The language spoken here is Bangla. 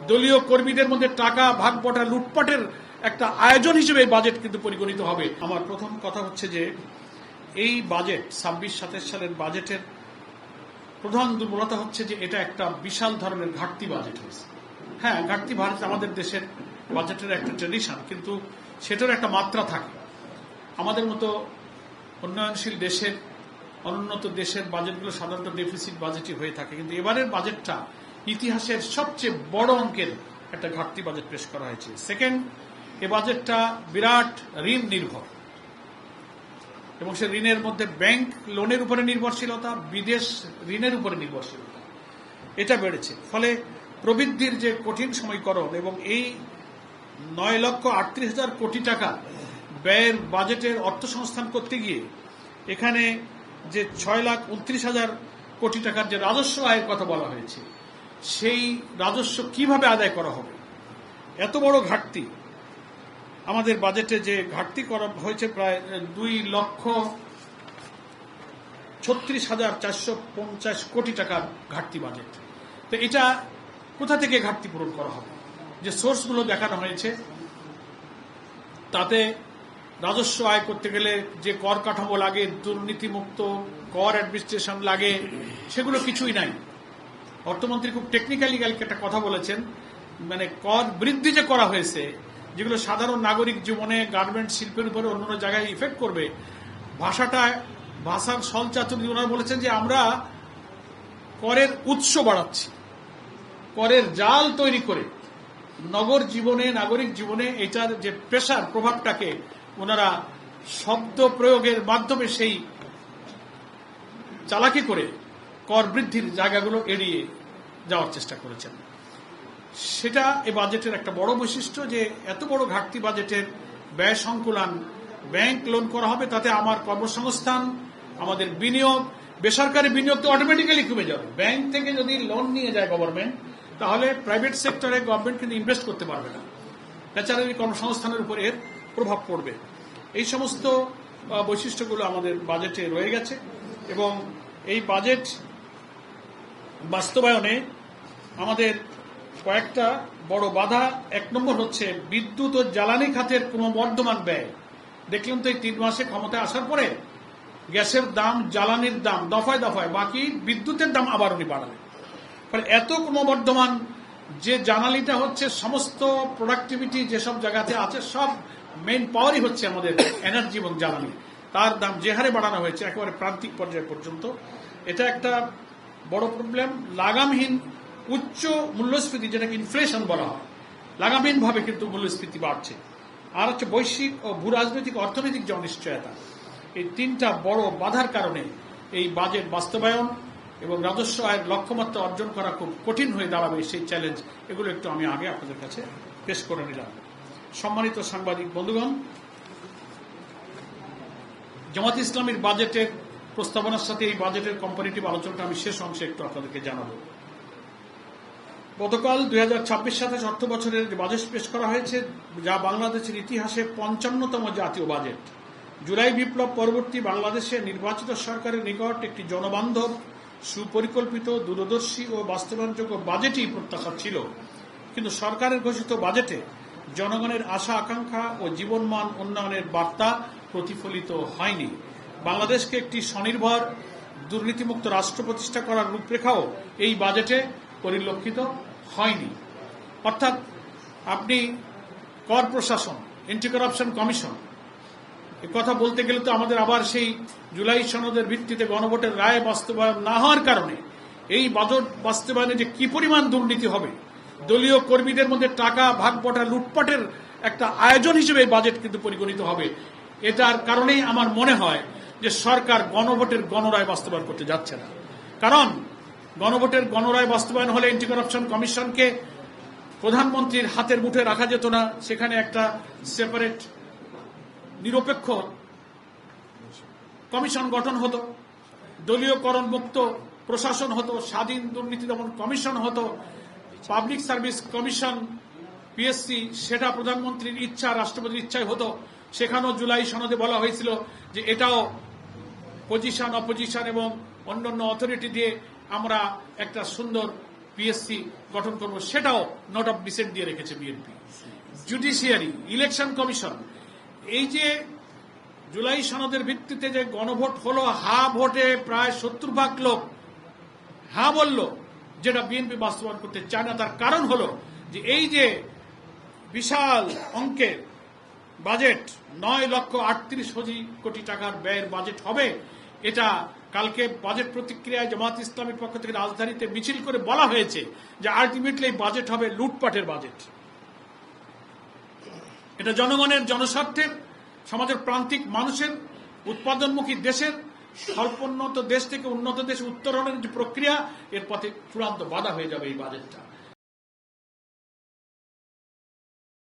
দলীয় কর্মীদের মধ্যে টাকা ভাগবটা লুটপাটের একটা আয়োজন হিসেবে এই বাজেট কিন্তু পরিগণিত হবে। আমার প্রথম কথা হচ্ছে যে এই বাজেট 26-27 সালের বাজেটের প্রধান দুর্বলতা হচ্ছে যে এটা একটা বিশাল ধরনের ঘাটতি বাজেট হয়েছে। হ্যাঁ, ঘাটতি ভারত আমাদের দেশের বাজেটের একটা ট্রেডিশন, কিন্তু সেটার একটা মাত্রা থাকে। আমাদের মতো উন্নয়নশীল দেশের, অনুন্নত দেশের বাজেটগুলো সাধারণত ডেফিসিট বাজেটই হয়ে থাকে, কিন্তু এবারের বাজেটটা ইতিহাসের সবচেয়ে বড় অঙ্কের একটা ঘাটতি বাজেট পেশ করা হয়েছে। সেকেন্ড, এ বাজেটটা বিরাট ঋণ নির্ভর, এবং সে ঋণের মধ্যে ব্যাংক লোনের উপরে নির্ভরশীলতা, বিদেশ ঋণের উপরে নির্ভরশীলতা এটা বেড়েছে। ফলে প্রবৃদ্ধির যে কঠিন সমীকরণ এবং এই 9,38,000 কোটি টাকা ব্যয়ের বাজেটের অর্থসংস্থান করতে গিয়ে এখানে যে 6,29,000 কোটি টাকার যে রাজস্ব আয়ের কথা বলা হয়েছে, সেই রাজস্ব কিভাবে আদায় করা হবে? এত বড় ঘাটতি আমাদের বাজেটে, যে ঘাটতি করা হয়েছে প্রায় 2,36,450 কোটি টাকার ঘাটতি বাজেট। তো এটা কোথা থেকে ঘাটতি পূরণ করা হবে? যে সোর্সগুলো দেখানো হয়েছে তাতে রাজস্ব আয় করতে গেলে যে কর কাঠামো লাগে, দুর্নীতিমুক্ত কর অ্যাডমিনিস্ট্রেশন লাগে, সেগুলো কিছুই নাই। অর্থমন্ত্রী খুব টেকনিক্যালি কালকে একটা কথা বলেছেন, মানে কর বৃদ্ধি যে করা হয়েছে, যেগুলো সাধারণ নাগরিক জীবনে, গার্মেন্ট শিল্পের উপরে অন্য জায়গায় ইফেক্ট করবে, ভাষার সলচাতুরি ওনারা বলেছেন যে আমরা করের উৎস বাড়াচ্ছি, করের জাল তৈরি করে নগর জীবনে, নাগরিক জীবনে এটার যে প্রেসার, প্রভাবটাকে ওনারা শব্দ প্রয়োগের মাধ্যমে সেই চালাকি করে কর বৃদ্ধির জায়গাগুলো এড়িয়ে যাওয়ার চেষ্টা করেছেন। সেটা এই বাজেটের একটা বড় বৈশিষ্ট্য, যে এত বড় ঘাটতি বাজেটের ব্যয় সংকুলান, ব্যাংক লোন করা হবে, তাতে আমার কর্মসংস্থান, আমাদের বিনিয়োগ, বেসরকারি বিনিয়োগ তো অটোমেটিক্যালি কমে যাবে। ব্যাংক থেকে যদি লোন নিয়ে যায় গভর্নমেন্ট, তাহলে প্রাইভেট সেক্টরে গভর্নমেন্ট কিন্তু ইনভেস্ট করতে পারবে না, ন্যাচারালি কর্মসংস্থানের উপর এর প্রভাব পড়বে। এই সমস্ত বৈশিষ্ট্যগুলো আমাদের বাজেটে রয়ে গেছে, এবং এই বাজেট বাস্তবায়নে আমাদের কয়েকটা বড় বাধা। 1 নম্বর হচ্ছে বিদ্যুৎ ও জ্বালানি খাতের ক্রমবর্ধমান ব্যয়। দেখলাম তো এই 3 মাসে ক্ষমতায় আসার পরে গ্যাসের দাম, জ্বালানির দাম দফায় দফায়, বাকি বিদ্যুতের দাম আবার উনি বাড়ালেন। ফলে এত ক্রমবর্ধমান যে জ্বালানিটা হচ্ছে, সমস্ত প্রোডাক্টিভিটি যেসব জায়গাতে আছে, সব মেইন পাওয়ারই হচ্ছে আমাদের এনার্জি এবং জ্বালানি, তার দাম যে হারে বাড়ানো হয়েছে একেবারে প্রান্তিক পর্যায় পর্যন্ত, এটা একটা বড় প্রবলেম। লাগামহীন উচ্চ মূল্যস্ফীতি, যেটাকে ইনফ্লেশন বলা হয়, লাগামহীনভাবে কিন্তু মূল্যস্ফীতি বাড়ছে। আর হচ্ছে বৈশ্বিক ও ভূরাজনৈতিক অর্থনৈতিক যে অনিশ্চয়তা, এই 3টা বড় বাধার কারণে এই বাজেট বাস্তবায়ন এবং রাজস্ব আয়ের লক্ষ্যমাত্রা অর্জন করা খুব কঠিন হয়ে দাঁড়াবে। সেই চ্যালেঞ্জ, এগুলো একটু আমি আগে আপনাদের কাছে পেশ করে নিলাম। সম্মানিত সাংবাদিক বন্ধুগণ, জামাত ইসলামীর বাজেটের প্রস্তাবনার সাথে এই বাজেটের কম্পারেটিভ আলোচনাটা আমি শেষ অংশে একটু আপনাদেরকে জানাবো। গতকাল 2026-27 অর্থ বছরের যে বাজেট পেশ করা হয়েছে, যা বাংলাদেশের ইতিহাসে 55তম জাতীয় বাজেট। জুলাই বিপ্লব পরবর্তী বাংলাদেশে নির্বাচিত সরকারের নিকট একটি জনবান্ধব, সুপরিকল্পিত, দূরদর্শী ও বাস্তবায়নযোগ্য বাজেটই প্রত্যাশা ছিল, কিন্তু সরকারের ঘোষিত বাজেটে জনগণের আশা আকাঙ্ক্ষা ও জীবনমান উন্নয়নের বার্তা প্রতিফলিত হয়নি। বাংলাদেশকে একটি স্বনির্ভর, দুর্নীতিমুক্ত রাষ্ট্র প্রতিষ্ঠা করার রূপরেখাও এই বাজেটে পরিলক্ষিত হয়নি। অর্থাৎ আপনি কর প্রশাসন, এন্টি কারাপশন কমিশন, এ কথা বলতে গেলে তো আমাদের আবার সেই জুলাই সনদের ভিত্তিতে গণভোটের রায় বাস্তবায়ন না হওয়ার কারণে এই বাজেট বাস্তবায়নে যে কি পরিমাণ দুর্নীতি হবে, দলীয় কর্মীদের মধ্যে টাকা ভাগবটা লুটপাটের একটা আয়োজন হিসেবে এই বাজেট কিন্তু পরিগণিত হবে। এটার কারণেই আমার মনে হয় যে সরকার গণভোটের গণরায় বাস্তবায়ন করতে যাচ্ছে না। কারণ গণভোটের গণরায় বাস্তবায়ন হলে এন্টি কারাপশন কমিশনকে প্রধানমন্ত্রীর হাতের মুঠে রাখা যেত না, সেখানে একটা সেপারেট নিরপেক্ষ কমিশন গঠন হতো, দলীয়করণ মুক্ত প্রশাসন হতো, স্বাধীন দুর্নীতি দমন কমিশন হতো, পাবলিক সার্ভিস কমিশন পিএসসি, সেটা প্রধানমন্ত্রীর ইচ্ছা, রাষ্ট্রপতির ইচ্ছায় হতো। সেখানেও জুলাই সনদে বলা হয়েছিল যে এটাও পজিশন, অপোজিশন এবং অন্যান্য অথরিটি দিয়ে আমরা একটা সুন্দর পিএসসি গঠন করব, সেটাও নোট অফ ডিসেন্ট দিয়ে রেখেছে বিএনপি। জুডিশিয়ারি, ইলেকশন কমিশন, এই যে জুলাই সনদের ভিত্তিতে যে গণভোট হলো, হা ভোটে প্রায় 70% লোক হা বলল, যেটা বিএনপি বাস্তবায়ন করতে চায় না। তার কারণ হলো যে এই যে বিশাল অঙ্কের বাজেট, 9,38,000 কোটি টাকার ব্যয়ের বাজেট হবে, এটা কালকে বাজেট প্রতিক্রিয়ায় জামাত ইসলামের পক্ষ থেকে রাজধানীতে মিছিল করে বলা হয়েছে যে আলটিমেটলি বাজেট হবে লুটপাটের বাজেট। এটা জনগণের, জনস্বার্থের, সমাজের প্রান্তিক মানুষের, উৎপাদনমুখী দেশের, স্বল্পোন্নত দেশ থেকে উন্নত দেশে উত্তরণের যে প্রক্রিয়া, এর পথে চূড়ান্ত বাধা হয়ে যাবে এই বাজেটটা।